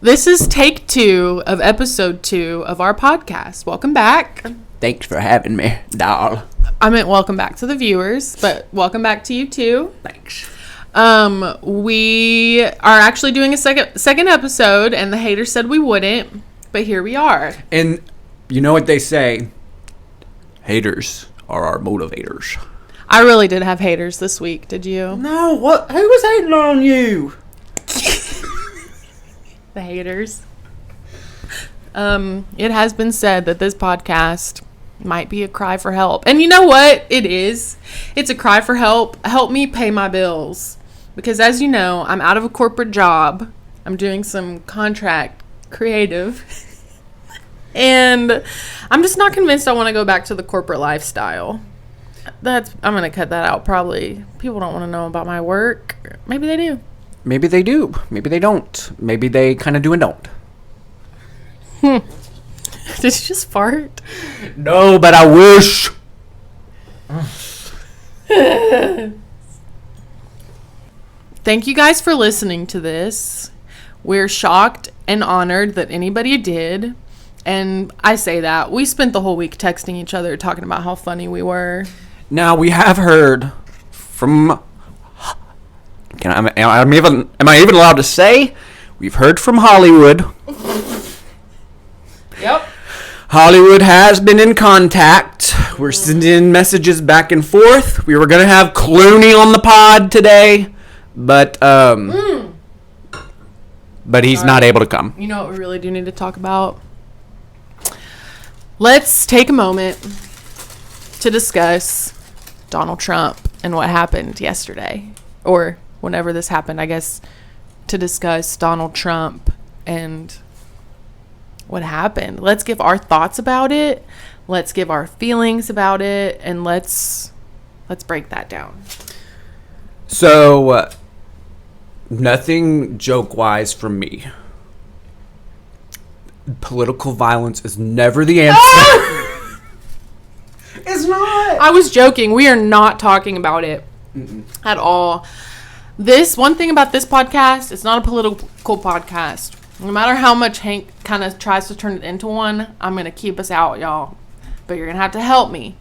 This is take 2 of episode 2 of our podcast. Welcome back. Thanks for having me, doll. I meant welcome back to the viewers, but welcome back to you too. Thanks. We are actually doing a second episode, and the haters said we wouldn't, but here we are. And you know what they say? Haters are our motivators. I really did have haters this week. Did you? No, what? Who was hating on you? The haters. It has been said that this podcast might be a cry for help. And you know what? It is. It's a cry for help. Help me pay my bills. Because as you know, I'm out of a corporate job. I'm doing some contract creative. And I'm just not convinced I want to go back to the corporate lifestyle. I'm going to cut that out probably. People don't want to know about my work. Maybe they do. Maybe they do. Maybe they don't. Maybe they kind of do and don't. Did you just fart? No, but I wish. Thank you guys for listening to this. We're shocked and honored that anybody did. And I say that. We spent the whole week texting each other talking about how funny we were. Now, we have heard from... Am I even allowed to say? We've heard from Hollywood. Yep. Hollywood has been in contact. We're sending messages back and forth. We were going to have Clooney on the pod today, but he's not able to come. You know what we really do need to talk about? Let's take a moment to discuss Donald Trump and what happened yesterday, or whenever this happened, I guess, to discuss Donald Trump and what happened. Let's give our thoughts about it. Let's give our feelings about it, and let's break that down. So, nothing joke-wise from me. Political violence is never the answer. It's not. I was joking. We are not talking about it at all. One thing about this podcast, it's not a political podcast. No matter how much Hank kind of tries to turn it into one, I'm going to keep us out, y'all. But you're going to have to help me.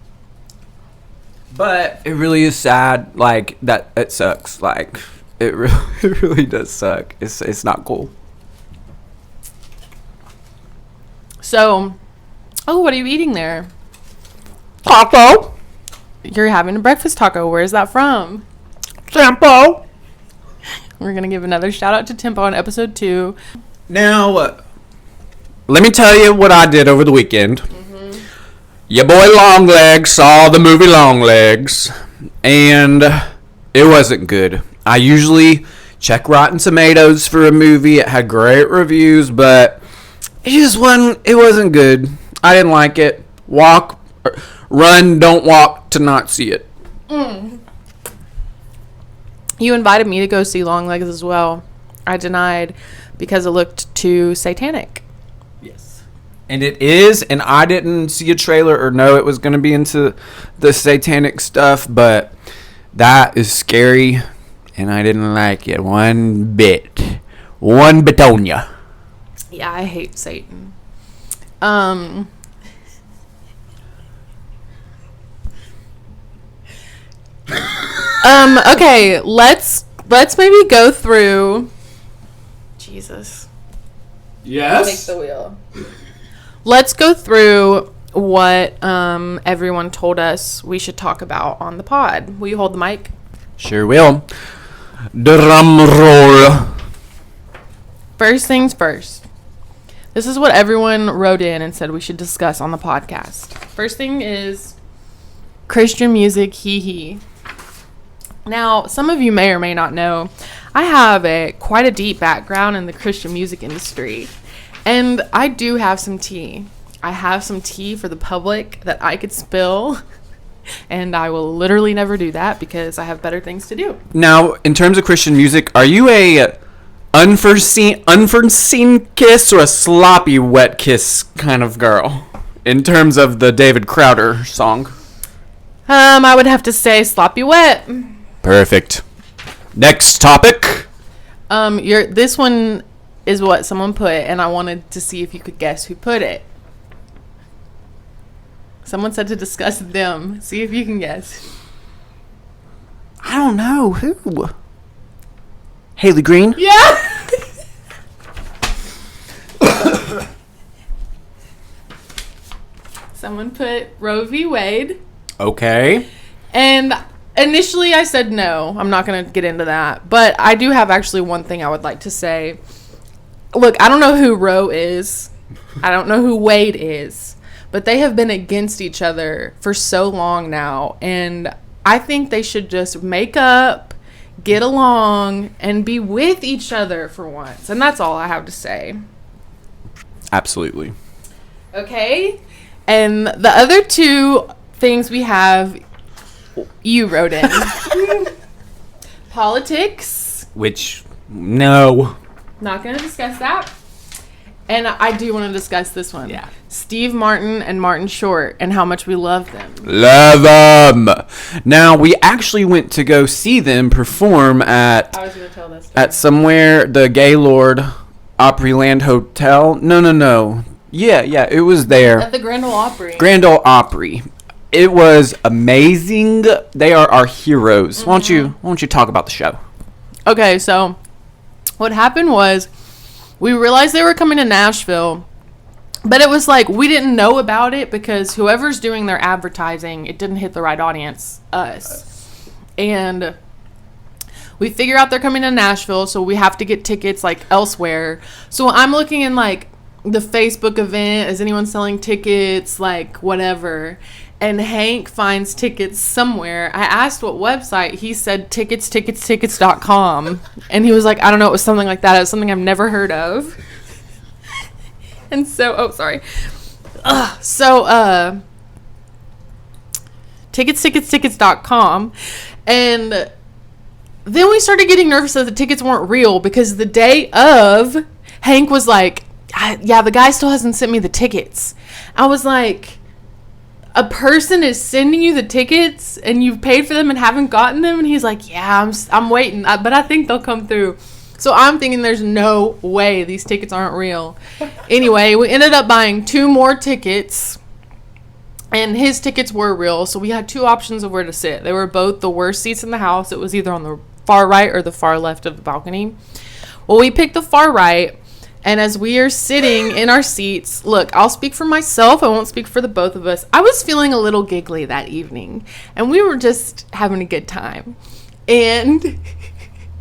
But it really is sad, like, that it sucks. Like, it really does suck. It's not cool. So, what are you eating there? Taco. You're having a breakfast taco. Where's that from? Tempo. We're going to give another shout out to Tempo on episode 2. Now, let me tell you what I did over the weekend. Your boy Longlegs saw the movie Longlegs, and it wasn't good. I usually check Rotten Tomatoes for a movie. It had great reviews, but it wasn't good. I didn't like it. Run, don't walk to not see it. You invited me to go see Longlegs as well. I denied because it looked too satanic. Yes. And it is, and I didn't see a trailer or know it was going to be into the satanic stuff, but that is scary, and I didn't like it one bit. One bitonia. Yeah, I hate Satan. Okay, let's maybe go through. Jesus. Yes. Take the wheel. Let's go through what everyone told us we should talk about on the pod. Will you hold the mic? Sure will. Drum roll. First things first. This is what everyone wrote in and said we should discuss on the podcast. First thing is Christian music, hee. Now, some of you may or may not know, I have quite a deep background in the Christian music industry, and I do have some tea. I have some tea for the public that I could spill, and I will literally never do that because I have better things to do. Now, in terms of Christian music, are you a unforeseen kiss or a sloppy wet kiss kind of girl? In terms of the David Crowder song. I would have to say sloppy wet. Perfect. Next topic. This one is what someone put, and I wanted to see if you could guess who put it. Someone said to discuss them. See if you can guess. I don't know. Who? Haley Green? Yeah! Someone put Roe v. Wade. Okay. And initially I said no. I'm not going to get into that. But I do have actually one thing I would like to say. Look, I don't know who Roe is. I don't know who Wade is. But they have been against each other for so long now. And I think they should just make up, get along, and be with each other for once. And that's all I have to say. Absolutely. Okay? And the other two things we have, you wrote in. Politics. Which, no. Not going to discuss that. And I do want to discuss this one. Yeah. Steve Martin and Martin Short and how much we love them. Love them. Now, we actually went to go see them perform I was going to tell this story. at somewhere, the Gaylord Opryland Hotel. No. Yeah, it was there. At the Grand Ole Opry. Grand Ole Opry. It was amazing. They are our heroes. Mm-hmm. Why don't you talk about the show? Okay, so what happened was we realized they were coming to Nashville, but it was like we didn't know about it because whoever's doing their advertising, it didn't hit the right audience, us. And we figure out they're coming to Nashville, so we have to get tickets like elsewhere. So I'm looking in like the Facebook event, is anyone selling tickets, like whatever. And Hank finds tickets somewhere. I asked what website. He said tickets.com. And he was like, I don't know, it was something like that. It was something I've never heard of. And so, tickets.com. And then we started getting nervous that the tickets weren't real because the day of, Hank was like, yeah, the guy still hasn't sent me the tickets. I was like, a person is sending you the tickets and you've paid for them and haven't gotten them? And he's like, yeah, I'm waiting, but I think they'll come through. So I'm thinking there's no way these tickets aren't real. Anyway, we ended up buying 2 more tickets, and his tickets were real. So we had 2 options of where to sit. They were both the worst seats in the house. It was either on the far right or the far left of the balcony. Well, we picked the far right. And as we are sitting in our seats, look, I'll speak for myself. I won't speak for the both of us. I was feeling a little giggly that evening. And we were just having a good time. And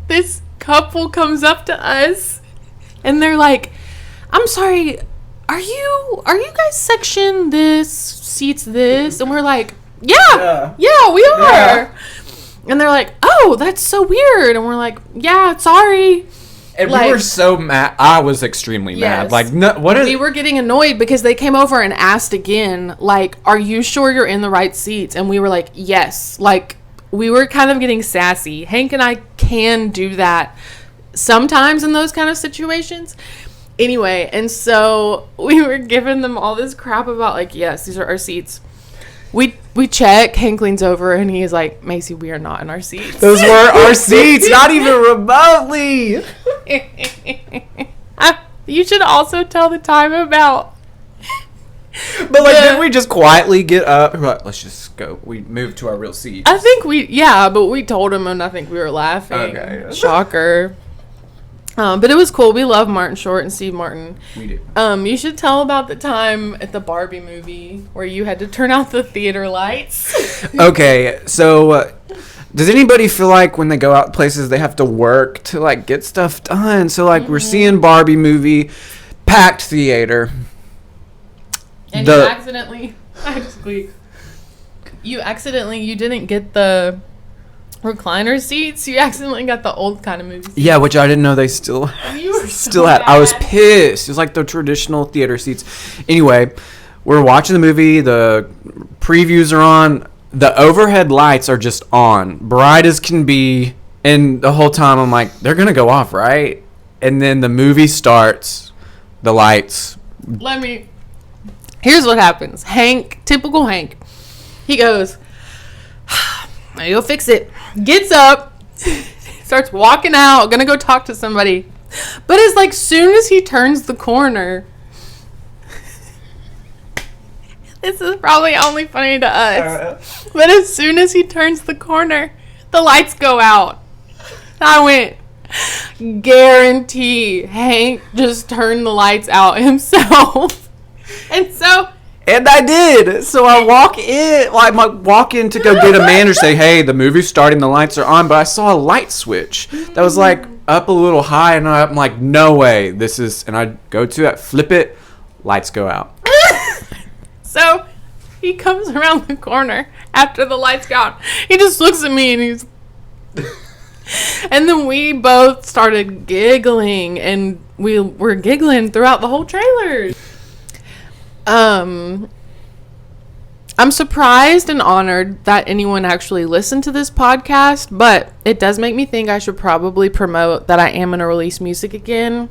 this couple comes up to us. And they're like, I'm sorry, are you guys section this, seats this? And we're like, yeah, we are. Yeah. And they're like, oh, that's so weird. And we're like, yeah, sorry. And we were so mad. I was extremely mad. Like, no, we were getting annoyed because they came over and asked again, like, are you sure you're in the right seats? And we were like, yes. Like, we were kind of getting sassy. Hank and I can do that sometimes in those kind of situations. Anyway, and so we were giving them all this crap about, like, yes, these are our seats. We check. Hank leans over and he is like, Maci, we are not in our seats. Those were our seats, not even remotely. You should also tell the time about. But like, didn't we just quietly get up? We're like, let's just go. We moved to our real seats. I think but we told him and I think we were laughing. Okay. Shocker. But it was cool. We love Martin Short and Steve Martin. We do. You should tell about the time at the Barbie movie where you had to turn out the theater lights. Okay, so does anybody feel like when they go out places they have to work to like get stuff done? So like we're seeing Barbie movie, packed theater. And you didn't get the recliner seats. You accidentally got the old kind of movie seats. Yeah, which I didn't know they still had. I was pissed. It was like the traditional theater seats. Anyway, we're watching the movie. The previews are on. The overhead lights are just on, bright as can be. And the whole time I'm like, they're gonna go off, right? And then the movie starts. The lights. Here's what happens. Hank, typical Hank. He goes, you'll fix it. Gets up, starts walking out, gonna go talk to somebody. But it's like soon as he turns the corner, this is probably only funny to us, but as soon as he turns the corner, the lights go out. I went, guarantee Hank just turned the lights out himself. And I did. So I walk in. Well, I might walk in to go get a manager, say, hey, the movie's starting, the lights are on. But I saw a light switch that was like up a little high. And I'm like, no way. This is. And I go to it, flip it, lights go out. So he comes around the corner after the lights go out. He just looks at me and he's. And then we both started giggling. And we were giggling throughout the whole trailer. I'm surprised and honored that anyone actually listened to this podcast, but it does make me think I should probably promote that I am going to release music again,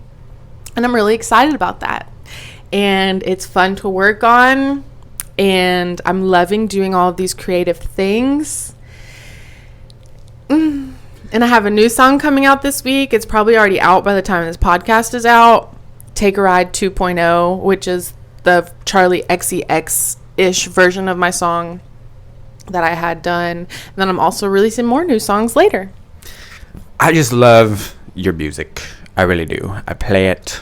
and I'm really excited about that, and it's fun to work on, and I'm loving doing all of these creative things, and I have a new song coming out this week. It's probably already out by the time this podcast is out. Take a Ride 2.0, which is the Charlie XCX-ish version of my song that I had done. And then I'm also releasing more new songs later. I just love your music. I really do. I play it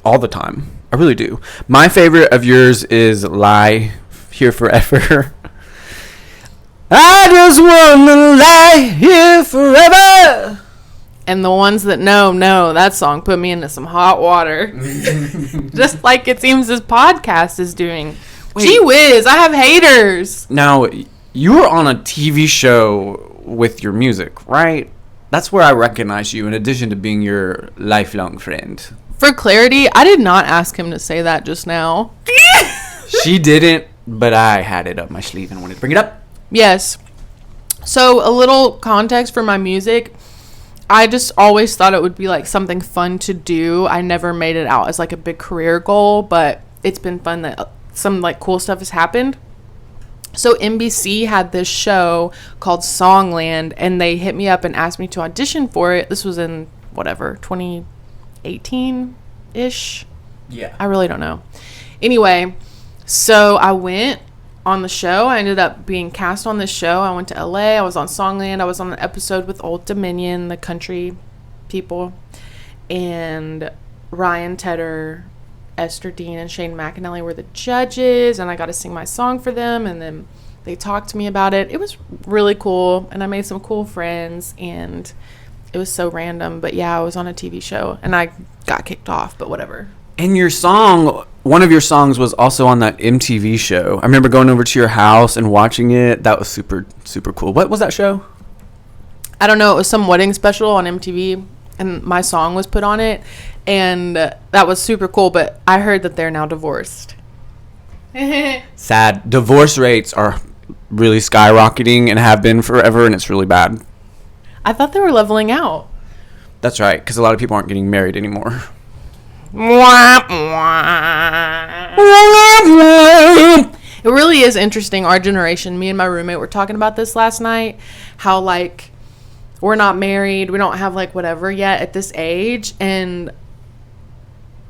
all the time. I really do. My favorite of yours is Lie Here Forever. I just want to lie here forever. And the ones that know, that song put me into some hot water. Just like it seems this podcast is doing. Wait. Gee whiz, I have haters. Now, you were on a TV show with your music, right? That's where I recognize you, in addition to being your lifelong friend. For clarity, I did not ask him to say that just now. She didn't, but I had it up my sleeve and wanted to bring it up. Yes. So, a little context for my music. I just always thought it would be like something fun to do. I never made it out as like a big career goal, but it's been fun that some like cool stuff has happened. So NBC had this show called Songland, and they hit me up and asked me to audition for it. This was in whatever, 2018-ish. Yeah. I really don't know. Anyway, so I went on the show. I ended up being cast on this show. I went to LA. I was on Songland. I was on an episode with Old Dominion, the country people, and Ryan Tedder, Esther Dean, and Shane McAnally were the judges, and I got to sing my song for them, and then they talked to me about it. It was really cool, and I made some cool friends, and it was so random. But yeah, I was on a TV show, and I got kicked off, but whatever. And your song, one of your songs was also on that MTV show. I remember going over to your house and watching it. That was super, super cool. What was that show? I don't know. It was some wedding special on MTV, and my song was put on it. And that was super cool, but I heard that they're now divorced. Sad. Divorce rates are really skyrocketing and have been forever, and it's really bad. I thought they were leveling out. That's right, because a lot of people aren't getting married anymore. It really is interesting, our generation. Me and my roommate were talking about this last night, how like we're not married, we don't have like whatever yet at this age, and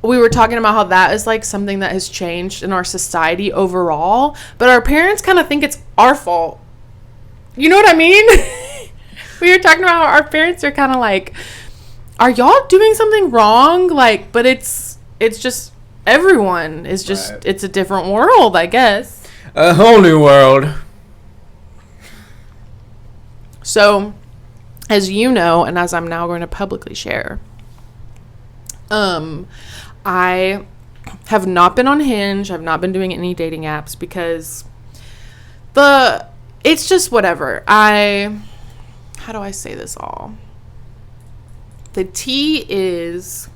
we were talking about how that is like something that has changed in our society overall, but our parents kind of think it's our fault. You know what I mean? We were talking about how our parents are kind of like, are y'all doing something wrong? Like, but it's just everyone is just right. It's a different world, I guess. A whole new world. So, as you know, and as I'm now going to publicly share, I have not been on Hinge. I've not been doing any dating apps because it's just whatever. How do I say this all? The tea is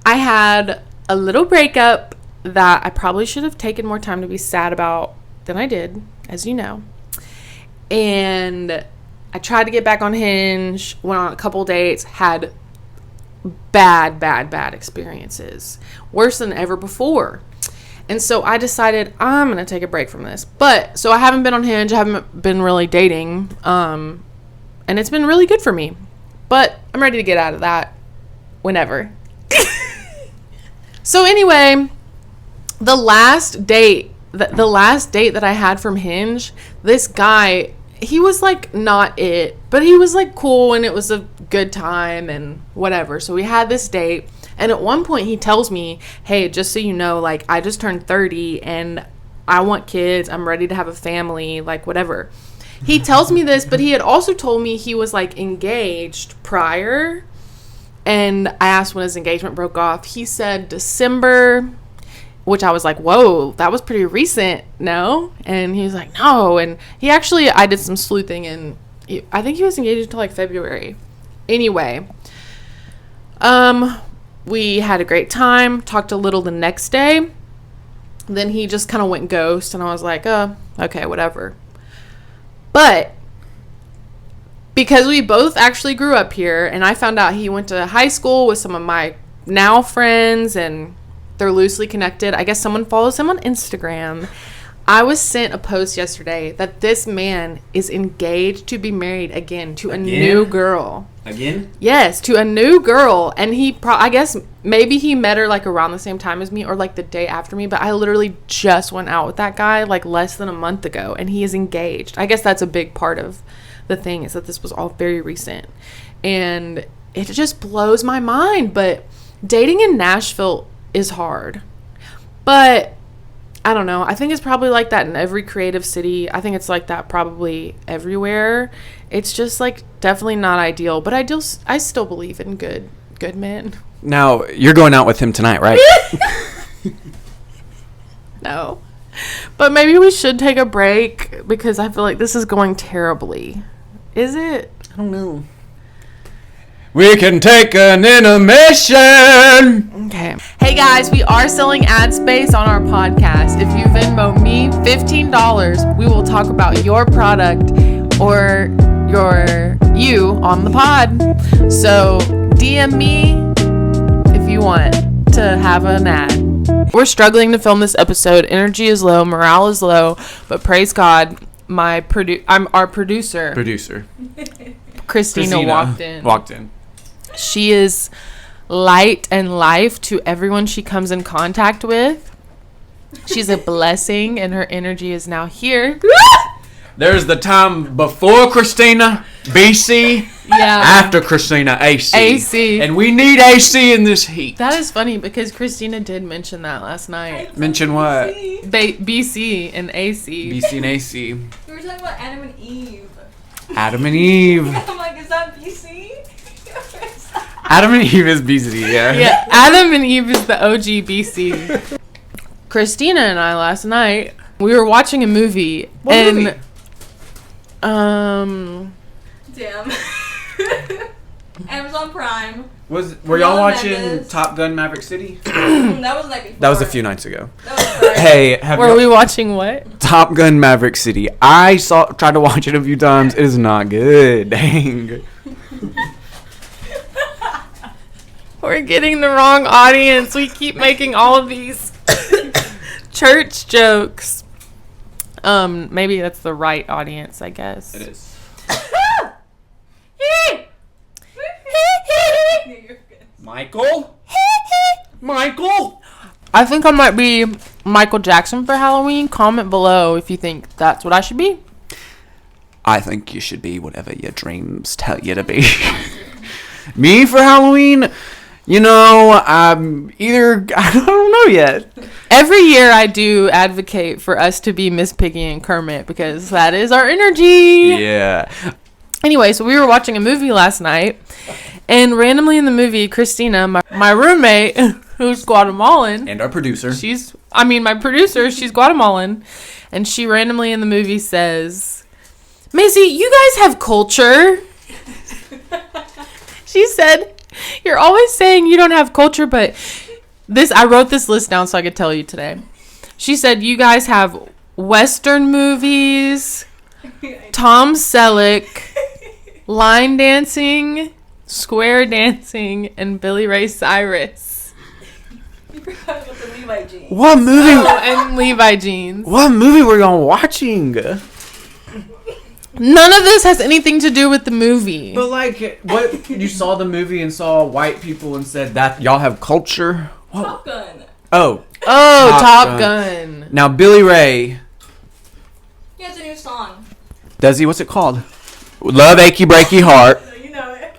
I had a little breakup that I probably should have taken more time to be sad about than I did, as you know. And I tried to get back on Hinge, went on a couple dates, had bad experiences. Worse than ever before. And so I decided I'm going to take a break from this. But, so I haven't been on Hinge. I haven't been really dating. And it's been really good for me. But I'm ready to get out of that whenever. So anyway, the last date that I had from Hinge, this guy, he was like not it, but he was like cool and it was a good time and whatever. So we had this date, and at one point he tells me, hey, just so you know, like, I just turned 30 and I want kids. I'm ready to have a family, like whatever. He tells me this, but he had also told me he was like engaged prior. And I asked when his engagement broke off. He said December, which I was like, whoa, that was pretty recent, no? And he was like, no. And he actually, I did some sleuthing, and I think he was engaged until like February. Anyway, we had a great time, talked a little the next day. Then he just kind of went ghost, and I was like, okay, whatever. But because we both actually grew up here, and I found out he went to high school with some of my now friends, and they're loosely connected. I guess someone follows him on Instagram. I was sent a post yesterday that this man is engaged to be married again to a new girl. Again? Yes, to a new girl. And he, I guess maybe he met her like around the same time as me or like the day after me. But I literally just went out with that guy like less than a month ago, and he is engaged. I guess that's a big part of the thing, is that this was all very recent. And it just blows my mind. But dating in Nashville is hard. But I don't know. I think it's probably like that in every creative city. I think it's like that probably everywhere. It's just like definitely not ideal, but I still believe in good men. Now, you're going out with him tonight, right? No. But maybe we should take a break, because I feel like this is going terribly. Is it? I don't know. We can take an intermission. Okay. Hey guys, we are selling ad space on our podcast. If you Venmo me $15, we will talk about your product or you on the pod. So DM me if you want to have an ad. We're struggling to film this episode. Energy is low, morale is low, but praise God, I'm our producer. Cristina walked in. She is light and life to everyone she comes in contact with. She's a blessing, and her energy is now here. There's the time before Cristina, BC. Yeah. After Cristina, AC. AC. And we need AC in this heat. That is funny, because Cristina did mention that last night. Mention what? BC and AC. BC and AC. We were talking about Adam and Eve. Adam and Eve. I'm like, is that BC? Adam and Eve is BC, yeah. Yeah, Adam and Eve is the OG BC. Cristina and I last night, we were watching a movie. What movie? Damn. Amazon Prime. Were y'all watching Memphis. Top Gun Maverick City? That was like before. That was a few nights ago. That was first. Hey, Were we watching what? Top Gun Maverick City. I tried to watch it a few times. It is not good. Dang. We're getting the wrong audience. We keep making all of these church jokes. Maybe that's the right audience, I guess. It is. Michael? Michael? I think I might be Michael Jackson for Halloween. Comment below if you think that's what I should be. I think you should be whatever your dreams tell you to be. Me for Halloween? You know, I don't know yet. Every year I do advocate for us to be Miss Piggy and Kermit, because that is our energy. Yeah. Anyway, so we were watching a movie last night, and randomly in the movie, Cristina, my roommate, who's Guatemalan. And our producer. My producer, she's Guatemalan, and she randomly in the movie says, Maci, you guys have culture. She said, you're always saying you don't have culture, but I wrote this list down so I could tell you today. She said, you guys have Western movies, Tom Selleck, line dancing, square dancing, and Billy Ray Cyrus. You forgot about the Levi jeans. What movie? Oh, and Levi jeans. What movie were y'all watching? None of this has anything to do with the movie. But like, what you saw the movie and saw white people and said that y'all have culture? Top Gun. Oh, Top Gun. Now Billy Ray, He has a new song. does he? What's it called? Love Achy Breaky Heart. You know it.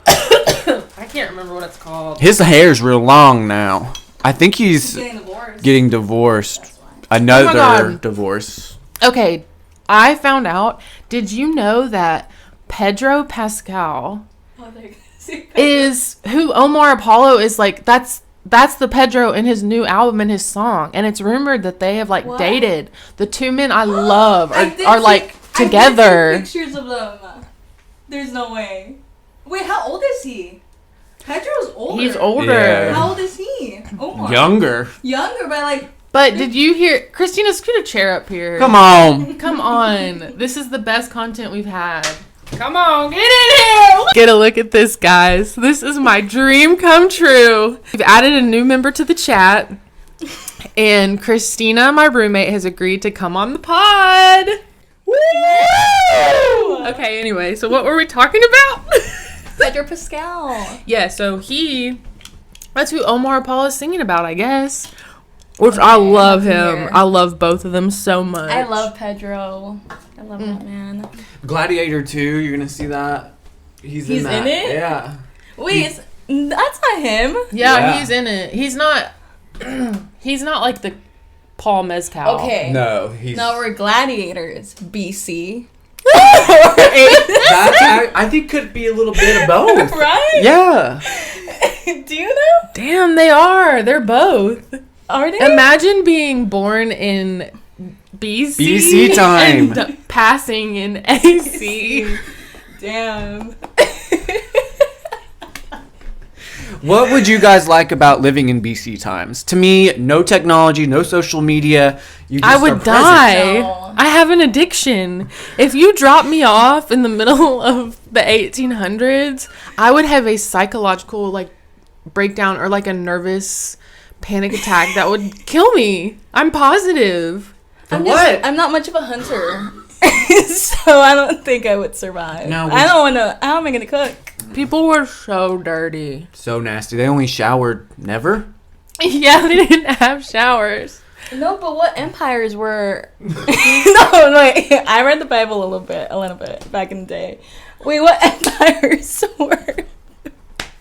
I can't remember what it's called. His hair's real long now. I think he's Getting divorced. divorced. That's why. Another God. divorce. Okay, I found out. Did you know that Pedro Pascal Oh, there you go. is who Omar Apollo is like? That's the Pedro in his new album and his song, and it's rumored that they have like What? dated. The two men I love I did are see- like I did together. see pictures of them. There's no way. Wait, how old is he? Pedro's older. He's older. Yeah. How old is he? Omar. Younger. Younger by like. But did you hear Christina? Scoot a chair up here. Come on. Come on. This is the best content we've had. Come on, get in here. Get a look at this, guys. This is my dream come true. We've added a new member to the chat. And Christina, my roommate, has agreed to come on the pod. Woo! Okay, anyway, so what were we talking about? Pedro Pascal. Yeah, so that's who Omar Apollo is singing about, I guess. Which I love him. Here. I love both of them so much. I love Pedro. I love that man. Gladiator 2, you're gonna see that. He's He's that. in it? Yeah. Wait, that's not him. Yeah, Yeah. he's in it. He's not. He's not like the Paul Mezcal. Okay. No, he's. No, we're gladiators. BC. That I think could be a little bit of both. Right? Yeah. Do you know? Damn, they are. They're both. Are they? Imagine being born in BC. BC time. And passing in AC. Damn. What would you guys like about living in BC times? To me, no technology, no social media. You just I are would present. die. No. I have an addiction. If you drop me off in the middle of the 1800s, I would have a psychological like breakdown or like a nervous panic attack that would kill me. I'm positive. I'm not much of a hunter. So I don't think I would survive. No, How am I gonna cook? People were so dirty. So nasty. They only showered never? Yeah, they didn't have showers. No, but what empires were? No, wait. I read the Bible a little bit back in the day. Wait, what empires were?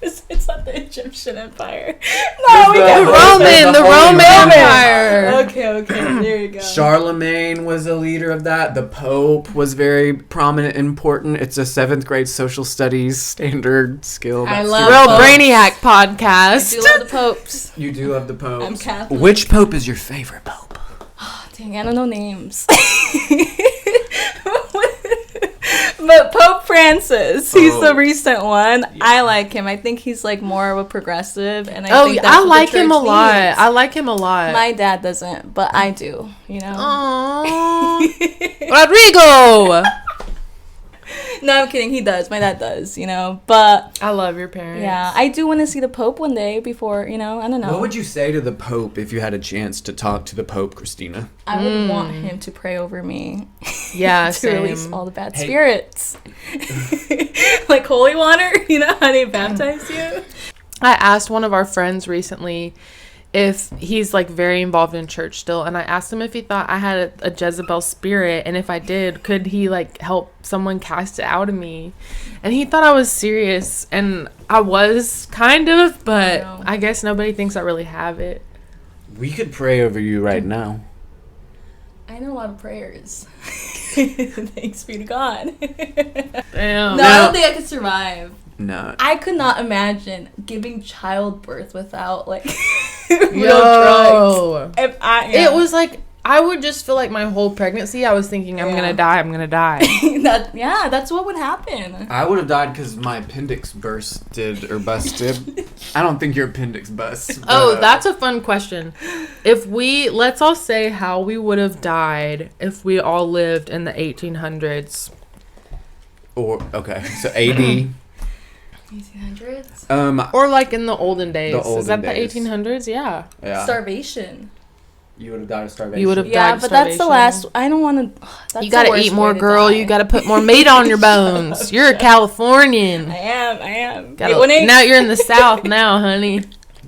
It's not the Egyptian Empire. No, we got The Roman Empire. Okay, there you go. Charlemagne was a leader of that. The Pope was very prominent and important. It's a 7th grade social studies standard skill. I that love Real Popes. Brainiac I podcast. do love the popes. You do love the Pope. I'm Catholic. Which Pope is your favorite Pope? Dang, I don't know names. But Pope Francis, he's the Oh. recent one. Yeah. I like him. I think he's like more of a progressive, and I think that's I what like the him a church lot. needs. I like him a lot. My dad doesn't, but I do. You know. Aww. Rodrigo. No, I'm kidding. He does. My dad does. You know, but I love your parents. yeah, I do want to see the Pope one day. Before I don't know. What would you say to the Pope if you had a chance to talk to the Pope, Christina? I would want him to pray over me. Yeah, to release same. all the bad Hey. spirits. Like holy water, you know how they baptize you? I asked one of our friends recently if he's like very involved in church still, and I asked him if he thought I had a Jezebel spirit, and if I did, could he like help someone cast it out of me? And he thought I was serious, and I was kind of, but No. I guess nobody thinks I really have it. We could pray over you right now. I know a lot of prayers. Thanks be to God. Damn. No, I don't think I could survive. No. I could not imagine giving childbirth without like real drugs. Yo. If It was like I would just feel like my whole pregnancy I was thinking I'm gonna die. That's what would happen. I would have died because my appendix busted. I don't think your appendix busts. Oh, but- that's a fun question. Let's all say how we would have died if we all lived in the 1800s. Okay, so AD. 1800s. Or like in the olden days. The Is that olden days. the 1800s? Yeah. Yeah. Starvation. You would have died of starvation. You would have Yeah, died of but that's the starvation. last. I don't want to. You gotta eat more, girl. You gotta put more meat on your bones. You're a Californian. I am. Now you're in the South now, honey.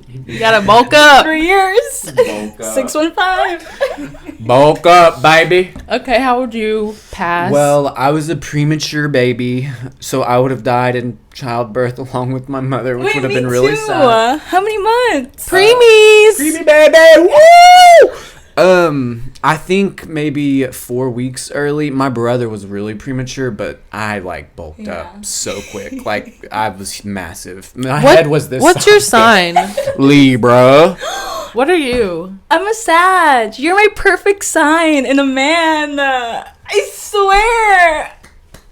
You gotta bulk up. 3 years. Bulk up. 615. Bulk up, baby. Okay, how would you pass? Well, I was a premature baby, so I would have died in childbirth along with my mother, which would have been really sad. How many months? preemies. Preemie baby, woo! I think maybe 4 weeks early. My brother was really premature, but I like bulked up so quick. Like I was massive. My head was this. What's your sign? Libra. What are you? I'm a Sag. You're my perfect sign in a man. I swear.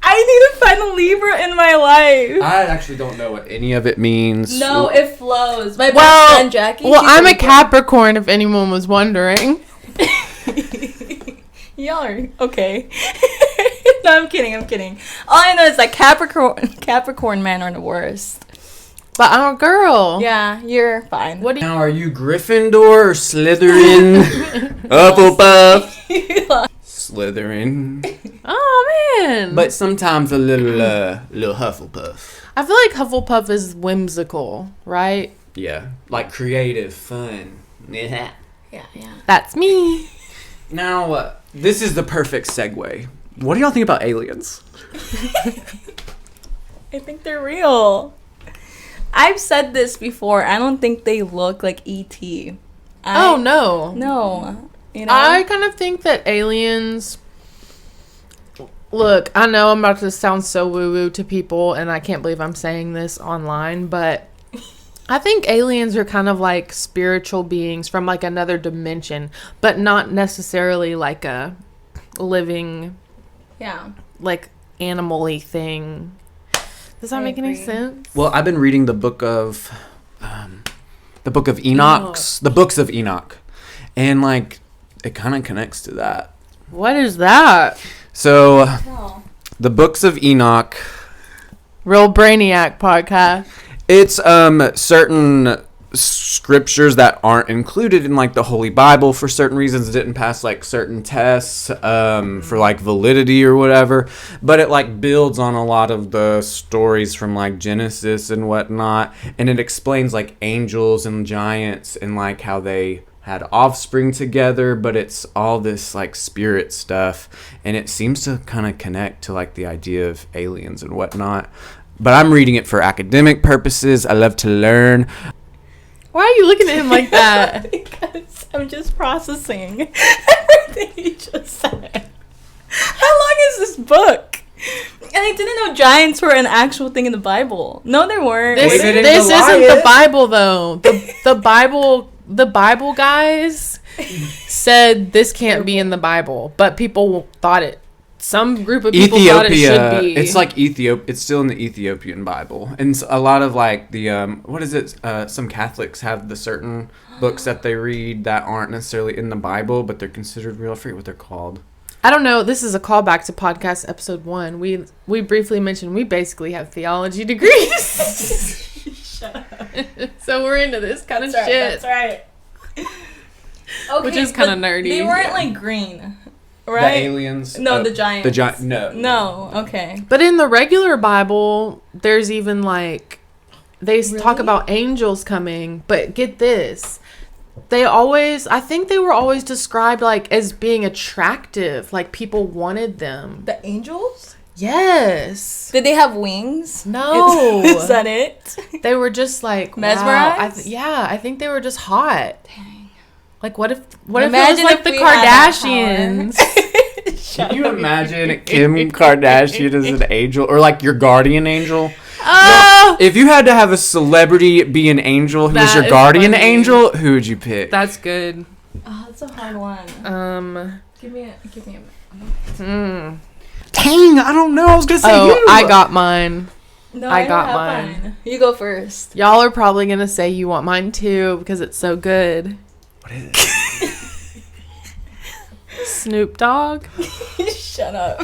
I need to find a Libra in my life. I actually don't know what any of it means. No, it flows. My best Well, friend Jackie. well, she's I'm a Libra. Capricorn. If anyone was wondering. Y'all are okay. No, I'm kidding. All I know is that Capricorn men are the worst. But I'm a girl. Yeah, you're fine. What do you? Now, are you Gryffindor or Slytherin? Hufflepuff. Slytherin. Oh man. But sometimes a little Hufflepuff. I feel like Hufflepuff is whimsical, right? Yeah, like creative, fun. Yeah. Yeah. That's me. Now, this is the perfect segue. What do y'all think about aliens? I think they're real. I've said this before. I don't think they look like E.T. Oh no. No. You know? I kind of think that aliens. Look, I know I'm about to sound so woo-woo to people, and I can't believe I'm saying this online, but I think aliens are kind of like spiritual beings from like another dimension, but not necessarily like a living, like animal-y thing. Does that make any sense? Well, I've been reading the book of Enoch, the books of Enoch, and like it kind of connects to that. What is that? So, the books of Enoch. Real Brainiac podcast. It's certain scriptures that aren't included in like the Holy Bible for certain reasons, didn't pass like certain tests for like validity or whatever, but it like builds on a lot of the stories from like Genesis and whatnot, and it explains like angels and giants and like how they had offspring together, but it's all this like spirit stuff, and it seems to kind of connect to like the idea of aliens and whatnot. But I'm reading it for academic purposes. I love to learn. Why are you looking at him like that? Because I'm just processing everything you just said. How long is this book? And I didn't know giants were an actual thing in the Bible. No, they weren't. This David and isn't the Goliath. Bible though. The Bible guys said this can't be in the Bible, but people thought it. Some group of people thought it should be. It's like It's still in the Ethiopian Bible, and a lot of like the what is it? Some Catholics have the certain books that they read that aren't necessarily in the Bible, but they're considered real. I forget what they're called. I don't know. This is a callback to podcast episode 1. We briefly mentioned we basically have theology degrees. Shut up. So we're into this kind of shit. That's right. Okay, Which is kind of nerdy. They weren't like green, right? The aliens. No, the giants. The giant. No. No. Okay. But in the regular Bible, there's even like they talk about angels coming. But get this. I think they were always described like as being attractive, like people wanted them. The angels? Yes. Did they have wings? No. Is that it? They were just like mesmerized. Wow. I think they were just hot. Dang. Like what if it was Imagine like if the we had that Kardashians? Can you imagine Kim Kardashian as an angel, or like your guardian angel? Oh, If you had to have a celebrity be an angel who was That your is guardian funny. angel, who would you pick? that's good. Oh, that's a hard one. Give me a. Hmm. Dang, I don't know. I was gonna say you. I got mine. No, I don't got have mine. You go first. Y'all are probably gonna say you want mine too because it's so good. What is it? Snoop Dogg. Shut up.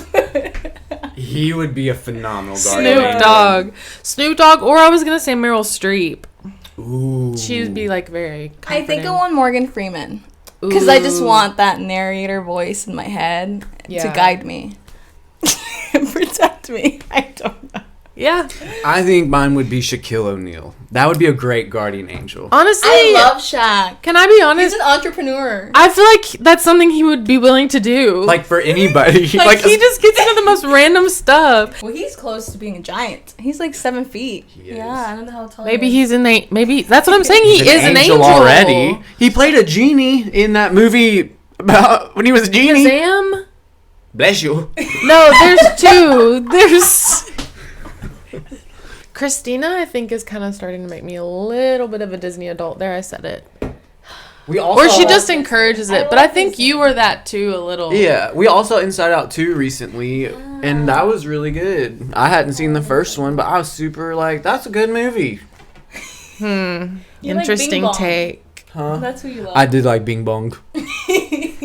He would be a phenomenal guardian Snoop angel. Dogg. Snoop Dogg, or I was gonna say Meryl Streep. Ooh. She'd be like very comforting. I think I want Morgan Freeman. Because I just want that narrator voice in my head to guide me. Protect me. I don't know. Yeah. I think mine would be Shaquille O'Neal. That would be a great guardian angel. Honestly, I love Shaq. Can I be honest? He's an entrepreneur. I feel like that's something he would be willing to do. Like, for anybody. Like he just gets into the most random stuff. Well, he's close to being a giant. He's like 7 feet. He is. Yeah, I don't know how tall Maybe he he's is. maybe that's what I'm saying. He is an angel already. He played a genie in that movie about when he was a genie. Shazam? Bless you. No, there's two. There's Cristina, I think, is kind of starting to make me a little bit of a Disney adult. There, I said it. Or she just encourages it. But I think you were that too, a little. Yeah, we all saw Inside Out 2 recently, and that was really good. I hadn't seen the first one, but I was super like, that's a good movie. You Interesting like Bing Bong. take. Huh? That's who you love. I did like Bing Bong.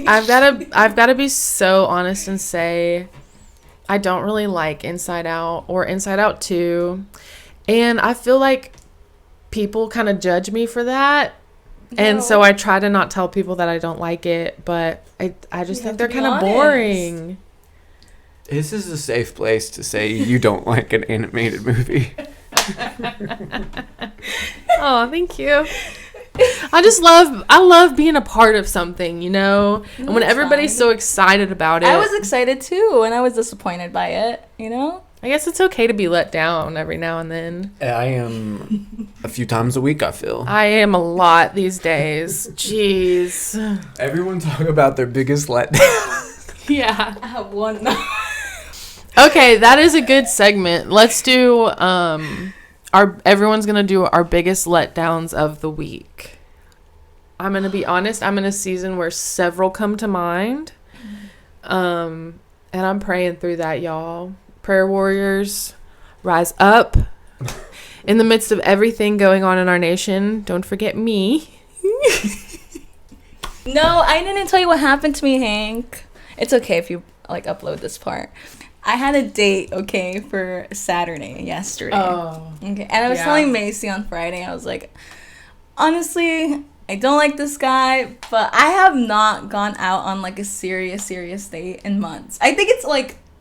I've gotta be so honest and say I don't really like Inside Out or Inside Out 2. And I feel like people kind of judge me for that. No. And so I try to not tell people that I don't like it, but I just think they're kind of boring. This is a safe place to say you don't like an animated movie. Oh, thank you. I love being a part of something, you know? And when everybody's so excited about it. I was excited too, and I was disappointed by it, you know? I guess it's okay to be let down every now and then. I am a few times a week, I feel. I am a lot these days. Jeez. Everyone talk about their biggest letdown. Yeah. I have one. Okay, that is a good segment. Let's do everyone's going to do our biggest letdowns of the week. I'm going to be honest, I'm in a season where several come to mind. And I'm praying through that, y'all. Prayer warriors, rise up. In the midst of everything going on in our nation, don't forget me. No, I didn't tell you what happened to me, Hank. It's okay if you upload this part. I had a date, okay, for Saturday yesterday. Oh. Okay, and I was telling Maci on Friday, I was like, honestly, I don't like this guy, but I have not gone out on a serious date in months. I think it's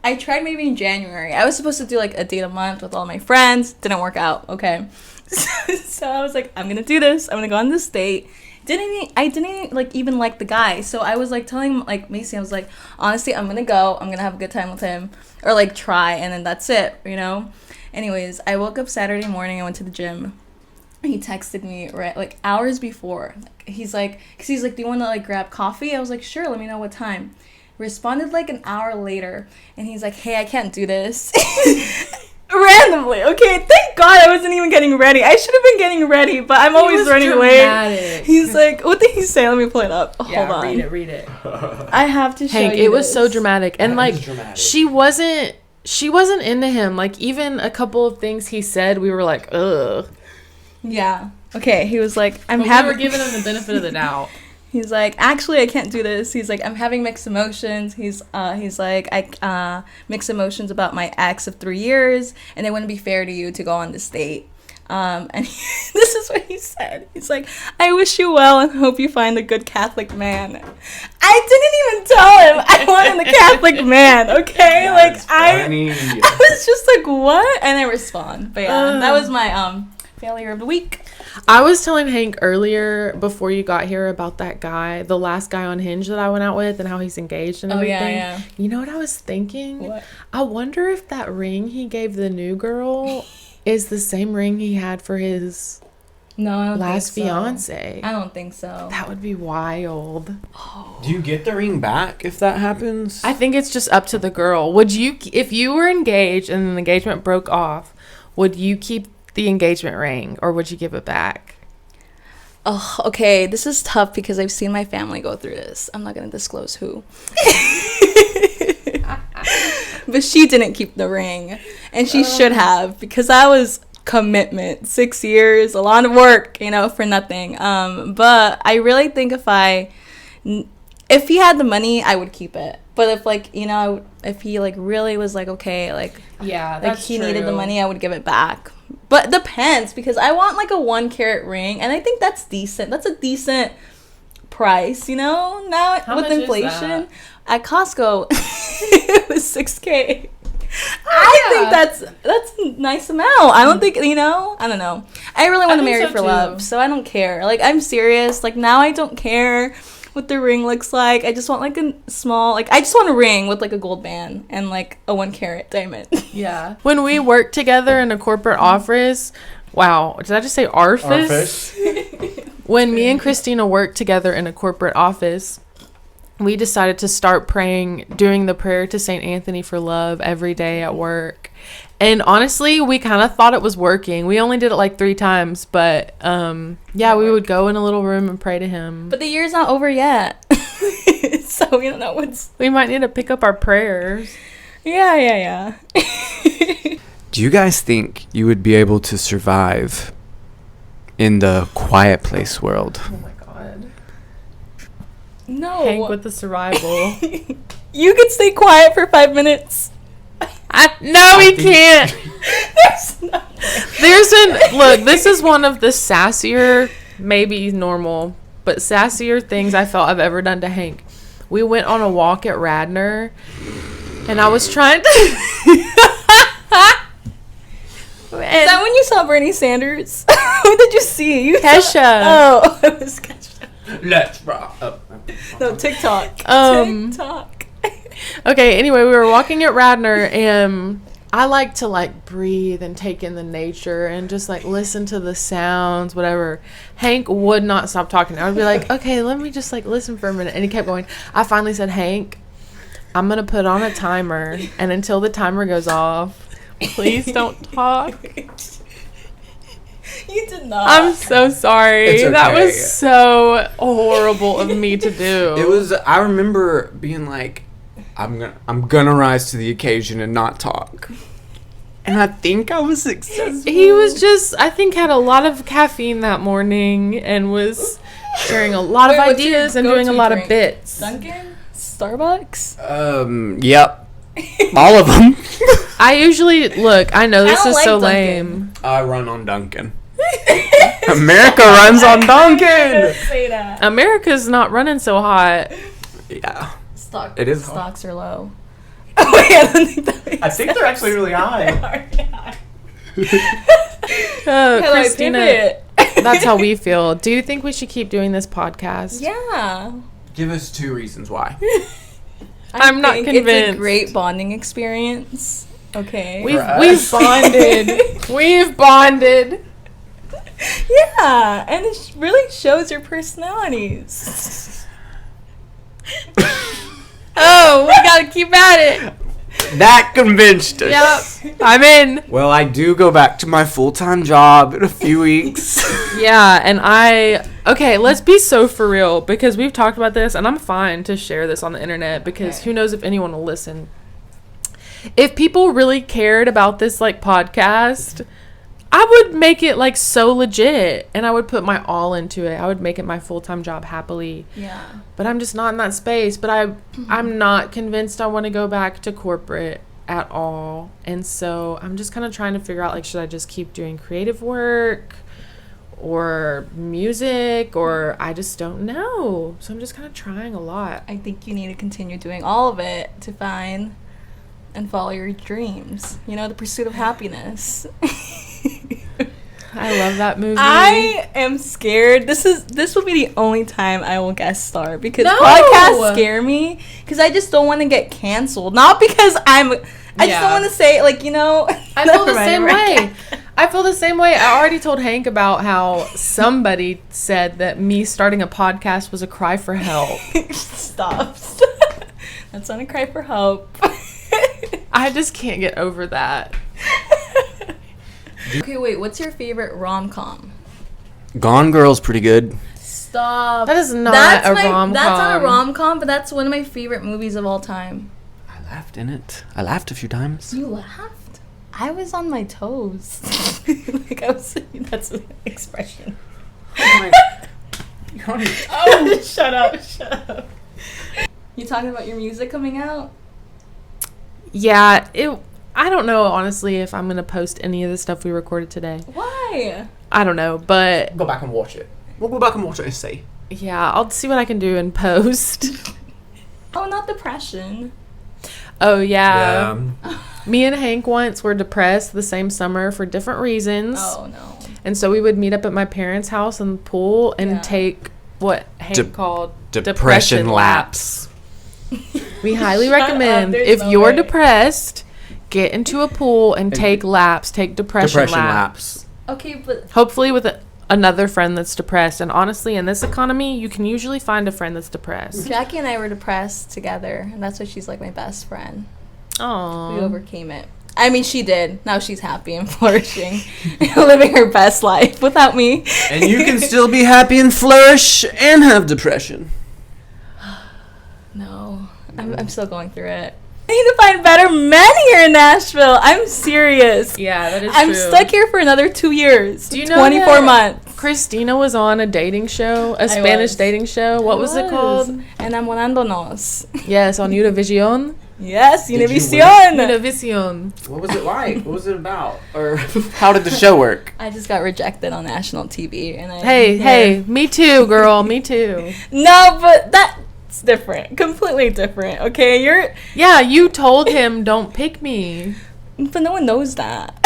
I tried maybe in January. I was supposed to do a date a month with all my friends. Didn't work out, okay? So I was like, I'm gonna do this. I'm gonna go on this date. I didn't even like the guy. So I was telling Maci, I was like, honestly, I'm gonna go. I'm gonna have a good time with him. Or try, and then that's it, you know? Anyways, I woke up Saturday morning. I went to the gym. He texted me hours before. He's like, do you want to grab coffee? I was like, sure, let me know what time. Responded an hour later, and he's like, hey, I can't do this. Randomly, okay, thank God I wasn't even getting ready. I should have been getting ready, but I'm always running late. He's like, what did he say? Let me pull it up. Hold on. Read it. I have to show Hank, you it was this. so dramatic. And dramatic. she wasn't into him. Even a couple of things he said, we were like, ugh. Yeah. Okay, he was like, we were giving him the benefit of the doubt. He's like, actually, I can't do this. He's like, I'm having mixed emotions. He's like, I mixed emotions about my ex of 3 years, and it wouldn't be fair to you to go on this date. And this is what he said. He's like, I wish you well and hope you find a good Catholic man. I didn't even tell him I wanted a Catholic man, okay? I was just like, what? And I respond. But yeah, that was my failure of the week. I was telling Hank earlier before you got here about that guy, the last guy on Hinge that I went out with and how he's engaged and everything. Oh, yeah. You know what I was thinking? What? I wonder if that ring he gave the new girl is the same ring he had for his last fiance. I don't think so. That would be wild. Do you get the ring back if that happens? I think it's just up to the girl. Would you, if you were engaged and the engagement broke off, would you keep the engagement ring or would you give it back? Oh, okay. This is tough because I've seen my family go through this. I'm not going to disclose who. But she didn't keep the ring. And she should have, because that was commitment. 6 years, a lot of work, for nothing. But I really think if he had the money, I would keep it. But if if he really was okay, yeah, that's he needed the money, I would give it back. But it depends, because I want a 1 carat ring, and I think that's decent. That's a decent price, you know? Now How with much is inflation that? at Costco it was $6,000. I think that's a nice amount. I don't think, you know, I don't know. I really want to think marry so for too. love, so I don't care. Like, I'm serious. Like, now I don't care what the ring looks like. I just want like a small, like, I just want a ring with like a gold band and like a 1 carat diamond. Yeah. When we worked together in a corporate office, wow, did I just say office? When me and Cristina worked together in a corporate office, we decided to start doing the prayer to St. Anthony for love every day at work. And honestly, we kind of thought it was working. We only did it like 3 times, but yeah, we would go in a little room and pray to him. But the year's not over yet. So we don't know what's... We might need to pick up our prayers. Yeah. Do you guys think you would be able to survive in the quiet place world? Oh my God. No. Hank with the survival. You can stay quiet for 5 minutes. No, he can't. There's Look, this is one of the sassier, maybe normal, but sassier things I felt I've ever done to Hank. We went on a walk at Radnor, and I was trying to... Is that when you saw Bernie Sanders? What did you see? Kesha. Oh, it was Kesha. Let's rock. No, TikTok. TikTok. Okay, anyway, we were walking at Radnor, and I like to like breathe and take in the nature and just like listen to the sounds, whatever. Hank would not stop talking. I would be like, okay, let me just like listen for a minute. And he kept going. I finally said, Hank, I'm going to put on a timer, and until the timer goes off, please don't talk. You did not. I'm so sorry. It's okay. That was so horrible of me to do. It was. I remember being like, I'm gonna rise to the occasion and not talk. And I think I was successful. He was just, I think, had a lot of caffeine that morning and was sharing a lot of what's your ideas and doing a go-to lot drink? of bits. Dunkin'? Starbucks? Yep. All of them. I usually, look, I know this I don't is like so Dunkin'. lame. I run on Dunkin'. America runs on Dunkin'. Say that. America's not running so hot. Yeah. It is Stocks are low. Oh, yeah, I don't think that makes I think they're actually really high. Cristina, that's how we feel. Do you think we should keep doing this podcast? Yeah. Give us 2 reasons why. I'm not It's convinced. a great bonding experience. Okay. We've bonded. We've bonded. Yeah, and it really shows your personalities. Oh, we gotta keep at it. That convinced us. Yep, I'm in. Well, I do go back to my full-time job in a few weeks. Yeah, and okay, let's be so for real, because we've talked about this, and I'm fine to share this on the internet, because who knows if anyone will listen. If people really cared about this, like, podcast, I would make it, like, so legit, and I would put my all into it. I would make it my full-time job happily. Yeah. But I'm just not in that space. But I'm not convinced I want to go back to corporate at all. And so I'm just kind of trying to figure out, like, should I just keep doing creative work or music, or I just don't know. So I'm just kind of trying a lot. I think you need to continue doing all of it to find and follow your dreams. You know, the pursuit of happiness. I love that movie. I am scared. This will be the only time I will guest star, because No! podcasts scare me, because I just don't want to get canceled. Not because I just don't want to say, like, you know. I feel the same way. I feel the same way. I already told Hank about how somebody said that me starting a podcast was a cry for help. Stop. That's not a cry for help. I just can't get over that. Okay, wait. What's your favorite rom-com? Gone Girl's pretty good. Stop. That is not That's a rom-com. That's not a rom-com, but that's one of my favorite movies of all time. I laughed in it. I laughed a few times. You laughed? I was on my toes. Like, that's an expression. Oh, shut up. You talking about your music coming out? Yeah, I don't know, honestly, if I'm going to post any of the stuff we recorded today. Why? I don't know, but Go back and watch it. We'll go back and watch it and see. Yeah, I'll see what I can do in post. Oh, not depression. Oh, yeah. Me and Hank once were depressed the same summer for different reasons. Oh, no. And so we would meet up at my parents' house in the pool and take what Hank called depression laps. We highly recommend, if you're depressed, get into a pool and take laps. Take depression laps. Okay, but... Hopefully with another friend that's depressed. And honestly, in this economy, you can usually find a friend that's depressed. Jackie and I were depressed together, and that's why she's like my best friend. Aww. We overcame it. I mean, she did. Now she's happy and flourishing, living her best life without me. And you can still be happy and flourish and have depression. No, I'm still going through it. I need to find better men here in Nashville. I'm serious. Yeah, that is I'm true. stuck here for another 2 years. Do you know 24 months. Cristina was on a dating show, a Spanish dating show. What was it called? Enamorándonos. Yes, on Univision. Yes, Did you Univision. Univision. What was it like? What was it about? Or how did the show work? I just got rejected on national TV, and Hey, me too, girl, me too. No, but that's different, completely different. Okay, Yeah, you told him don't pick me. but no one knows that.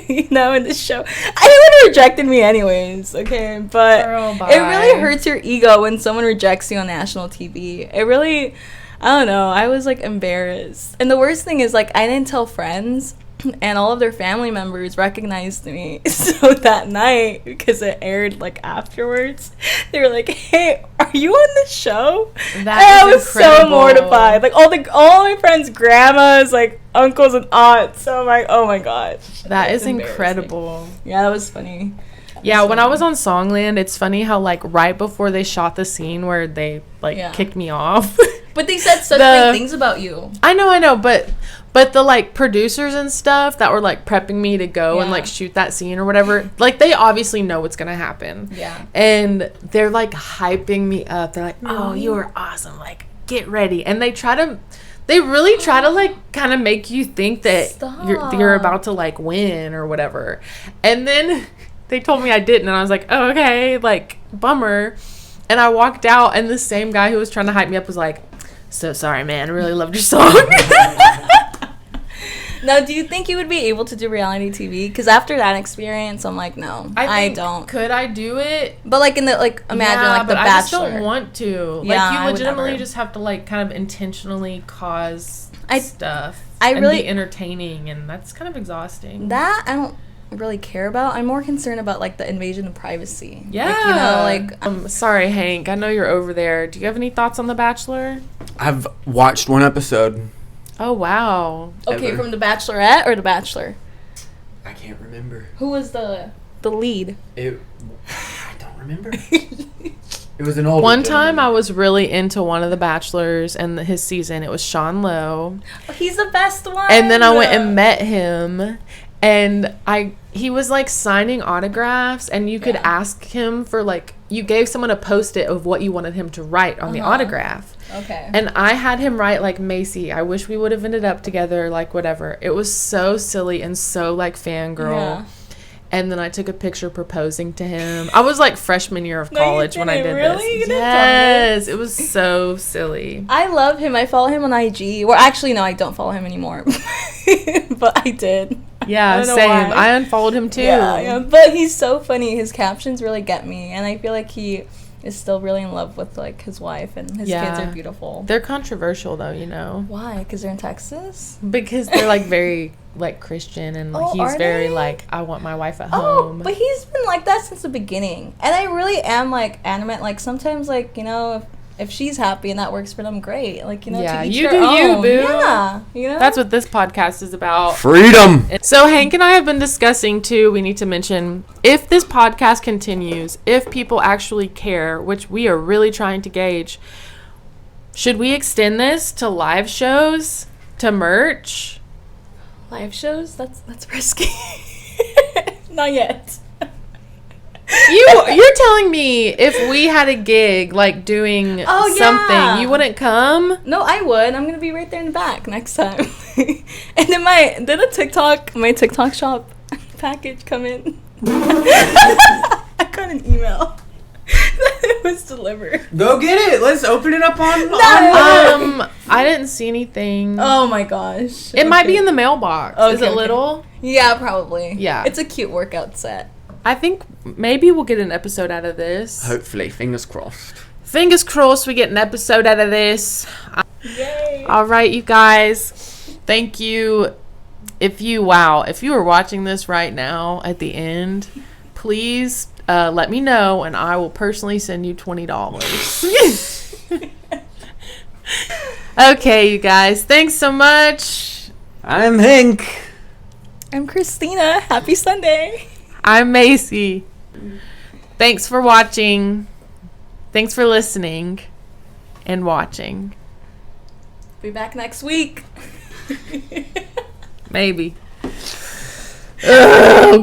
You know, in this show, anyone rejected me anyways. Okay, but Girl, it bye. really hurts your ego when someone rejects you on national TV. It really, I don't know. I was like embarrassed, and the worst thing is like I didn't tell friends. And all of their family members recognized me. So that night, because it aired like afterwards, they were like, "Hey, are you on the show?" And I was so mortified. Like all my friends' grandmas, like uncles and aunts. So I'm like, "Oh my gosh, That is incredible." Yeah, that was funny. Yeah, when I was on Songland, it's funny how like right before they shot the scene where they kicked me off. But they said such great things about you. I know, but the like producers and stuff that were like prepping me to go and like shoot that scene or whatever, like they obviously know what's gonna happen. Yeah. And they're like hyping me up. They're like, "Oh, you were awesome. Like, get ready." And they really try to like kind of make you think that you're about to like win or whatever. And then they told me I didn't, and I was like, "Oh, okay, like bummer." And I walked out, and the same guy who was trying to hype me up was like, "So sorry, man. I really loved your song." Now, do you think you would be able to do reality TV? Because after that experience, I'm like, no, I don't. Could I do it? But like in the imagine like The Bachelor. I just don't want to. Yeah, like you legitimately just have to like kind of intentionally cause stuff. And be entertaining, and that's kind of exhausting. That I don't really care about. I'm more concerned about like the invasion of privacy. Yeah. Sorry, Hank. I know you're over there. Do you have any thoughts on The Bachelor? I've watched one episode. Oh, wow. Okay, from The Bachelorette or The Bachelor? I can't remember. Who was the lead? I don't remember. It was an old one time I was really into one of the Bachelors and his season. It was Sean Lowe. Oh, he's the best one. And then I went and met him, and he was like signing autographs, and you could ask him for like, you gave someone a post-it of what you wanted him to write on the autograph. Okay. And I had him write like, "Maci, I wish we would have ended up together," like whatever. It was so silly and so like fangirl. Yeah. And then I took a picture proposing to him. I was like freshman year of college when I did this. Yes, it was so silly. I love him. I follow him on IG. Well, actually, no, I don't follow him anymore. But I did. Yeah, same. Why. I unfollowed him too. Yeah, but he's so funny. His captions really get me, and I feel like he is still really in love with like his wife, and his kids are beautiful. They're controversial though, you know. Why? Because they're in Texas? Because they're like very like Christian, and he's very like, I want my wife at home. But he's been like that since the beginning, and I really am like adamant. Like sometimes, like, you know, if she's happy and that works for them, great. Like, you know, to each you their do own. you, boo. Yeah, you know. That's what this podcast is about. Freedom. So Hank and I have been discussing too. We need to mention, if this podcast continues, if people actually care, which we are really trying to gauge, should we extend this to live shows, to merch? Live shows? That's risky. Not yet. You're telling me if we had a gig like doing something, you wouldn't come? No, I would. I'm gonna be right there in the back next time. And then my TikTok shop package come in. I got an email. was delivered. Go get it. Let's open it up on. I didn't see anything. Oh my gosh. It might be in the mailbox. Is Okay, it little? Yeah, probably. Yeah. It's a cute workout set. I think maybe we'll get an episode out of this. Hopefully, fingers crossed. Fingers crossed we get an episode out of this. Yay. All right, you guys. Thank you. If you were watching this right now at the end, please let me know and I will personally send you $20. Okay, you guys. Thanks so much. I'm Hank. I'm Cristina. Happy Sunday. I'm Maci. Thanks for watching. Thanks for listening and watching. Be back next week. Maybe. Ugh.